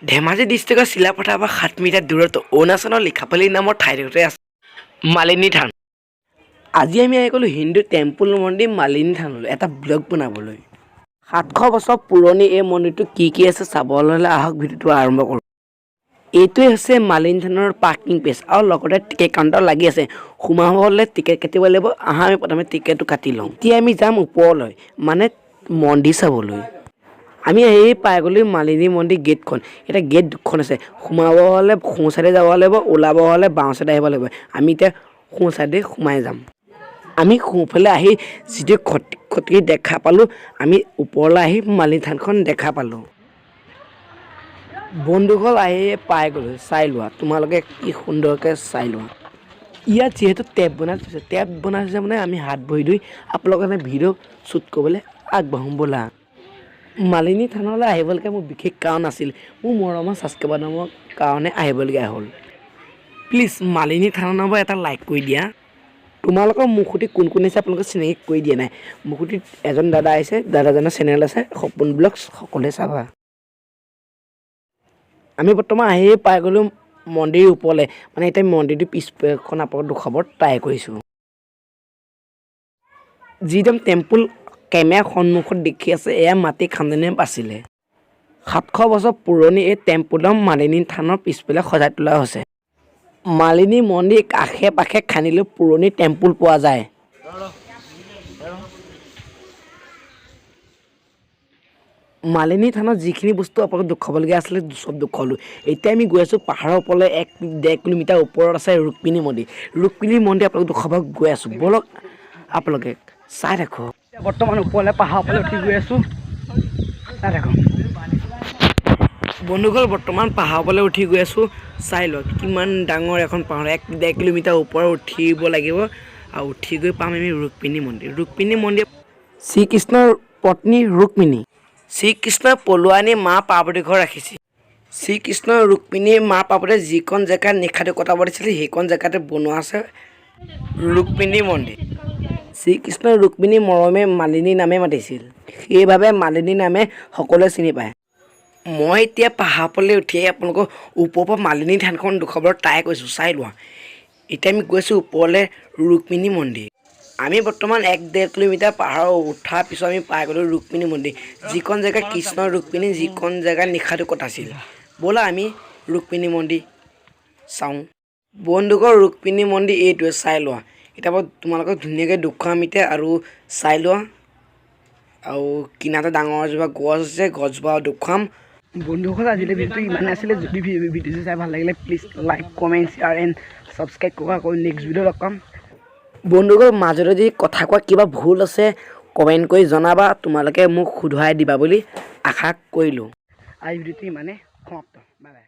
ধেমাজি ডিষ্ট্ৰিক্টৰ চিলাপথাৰৰ পৰা 7 মিটাৰ দূৰত অৰুণাচলৰ লিখাপালি নামৰ ঠাইটোতে আছে মালিনী থান। আজি আমি আহি গ'লোঁ হিন্দু টেম্পল মন্দিৰ মালিনী থানলৈ এটা ব্লগ বনাবলৈ। 700 বছৰ পুৰণি এই মন্দিৰটো কি আছে চাবলৈ হ'লে আহক ভিডিঅ'টো আৰম্ভ কৰোঁ। এইটোৱে হৈছে মালিনী থানৰ পাৰ্কিং প্লেচ আৰু লগতে টিকেট কাউণ্টাৰ লাগি আছে। সোমাব হ'লে টিকেট কাটিব লাগিব। আমি প্ৰথমে টিকেটটো কাটি লওঁ। এতিয়া আমি যাম ওপৰলৈ মানে মন্দিৰ চাবলৈ। আমি এই পাই গ'লো মালিনী মন্দিৰ গেটখন। এতিয়া গেট দুখন আছে। সোমাব হ'লে সোঁ চাইডে যাব লাগিব, ওলাব হ'লে বাওঁ চাইডে আহিব লাগিব। আমি এতিয়া সোঁ চাইডে সোমাই যাম। আমি সোঁফালে আহি যিটো খটি দেখা পালোঁ, আমি ওপৰলৈ আহি মালিনী থানখন দেখা পালোঁ। বন্ধুসকল আহি পাই গ'লোঁ, চাই লোৱা তোমালোকে কি সুন্দৰকৈ চাই লোৱা। ইয়াত যিহেতু টেপ বনাই থৈছে মানে আমি হাত ভৰি ধুই আপোনালোকে ভিডিঅ' শ্বুট কৰিবলৈ আগবাঢ়োঁ ব'লা। মালিনী থানলৈ আহিবলৈকে মোৰ বিশেষ কাৰণ আছিল। মোৰ মৰমৰ ছাবস্ক্ৰাইবাৰৰ কাৰণে আহিবলগীয়া হ'ল। প্লিজ মালিনী থানৰ নম্বৰ এটা লাইক কৰি দিয়া। তোমালোকৰ মোৰ সৈতে কোন কোন আহিছে আপোনালোকে চিনাকি কৰি দিয়া নাই। মোৰ সৈতে এজন দাদা আহিছে, দাদাজনৰ চেনেল আছে সপোন ব্লগছ, সকলোৱে চাবা। আমি বৰ্তমান আহিয়ে পাই গ'লোঁ মন্দিৰৰ ওপৰলৈ, মানে এতিয়া মন্দিৰটোৰ পিছখন আপোনালোকক দেখুৱাব ট্ৰাই কৰিছোঁ। যিজন টেম্পল কেমেৰাৰ সন্মুখত দেখি আছে এয়া মাটি খান্দনি আছিলে। 700 বছৰ পুৰণি এই টেম্পলম মালিনী থানৰ পিছফালে সজাই তোলা হৈছে। মালিনী মন্দিৰ আশে পাশে খান্দিলেও পুৰণি টেম্পল পোৱা যায়। মালিনী থানত যিখিনি বস্তু আপোনালোকক দেখুৱাবলগীয়া আছিলে চব দেখুৱালোঁ। এতিয়া আমি গৈ আছোঁ পাহাৰৰ ওপৰলৈ 1-1.5 কিলোমিটাৰ ওপৰত আছে ৰুক্মিণী মন্দিৰ। ৰুক্মিণী মন্দিৰ আপোনালোকক দেখুৱাব গৈ আছোঁ, ব'লক আপোনালোকে চাই থাকক। বৰ্তমান ওপৰলৈ পাহাৰৰ ওপৰলৈ উঠি গৈ আছোঁ, চাই থাকক। বন্ধুসকল বৰ্তমান পাহাৰৰ ওপৰলৈ উঠি গৈ আছোঁ, চাই লওক কিমান ডাঙৰ এখন পাহাৰ। 1-1.5 কিলোমিটাৰ ওপৰত উঠিব লাগিব আৰু উঠি গৈ পাম আমি ৰুক্মিণী মন্দিৰ। ৰুক্মিণী মন্দিৰ শ্ৰীকৃষ্ণৰ পত্নী ৰুক্মিণী, শ্ৰীকৃষ্ণই পলোৱানি মা পাৰ্বতীৰ ঘৰ ৰাখিছিল। শ্ৰীকৃষ্ণই ৰুক্মিণীৰ মা পাৰ্বতীয়ে যিখন জেগাত নিশাটো কটাব দিছিল সেইখন জেগাতে বনোৱা আছে ৰুক্মিণী মন্দিৰ। শ্ৰীকৃষ্ণই ৰুক্মিণী মৰমে মালিনী নামে মাতিছিল, সেইবাবে মালিনী নামে সকলোৱে চিনি পায়। মই এতিয়া পাহাৰ ওপৰলৈ উঠিয়ে আপোনালোকক ওপৰৰ পৰা মালিনী থানখন দেখুৱাবলৈ ট্ৰাই কৰিছোঁ, চাই লোৱা। এতিয়া আমি গৈছোঁ ওপৰলৈ ৰুক্মিণী মন্দিৰ। আমি বৰ্তমান 1-1.5 কিলোমিটাৰ পাহাৰ উঠাৰ পিছত আমি পাই গ'লোঁ ৰুক্মিণী মন্দিৰ, যিখন জেগাত কৃষ্ণ ৰুক্মিণী যিখন জেগাত নিশাটো কটাইছিল। ব'লা আমি ৰুক্মিণী মন্দিৰ চাওঁ। বন্ধুসকল ৰুক্মিণী মন্দিৰ এইটোৱে, চাই লোৱা। এতিয়া বাৰু তোমালোকক ধুনীয়াকৈ দেখুৱাম এতিয়া আৰু চাই লোৱা। আৰু কিনাৰতে ডাঙৰ এজোপা গছ আছে, গছজোপা দেখুৱাম। বন্ধুসকল আজিলৈ ভিডিঅ'টো ইমানে আছিলে। যদি ভিডিঅ'টো চাই ভাল লাগিলে please like, comment, share and subscribe কৰা। আকৌ নেক্সট ভিডিঅ' লগ পাম। বন্ধুসকল মাজতে যদি কথা কোৱা কিবা ভুল আছে কমেণ্ট কৰি জনাবা, তোমালোকে মোক শুধৰাই দিবা বুলি আশা কৰিলোঁ। আজি ভিডিঅ'টো ইমানে সমাপ্ত, বাই বাই।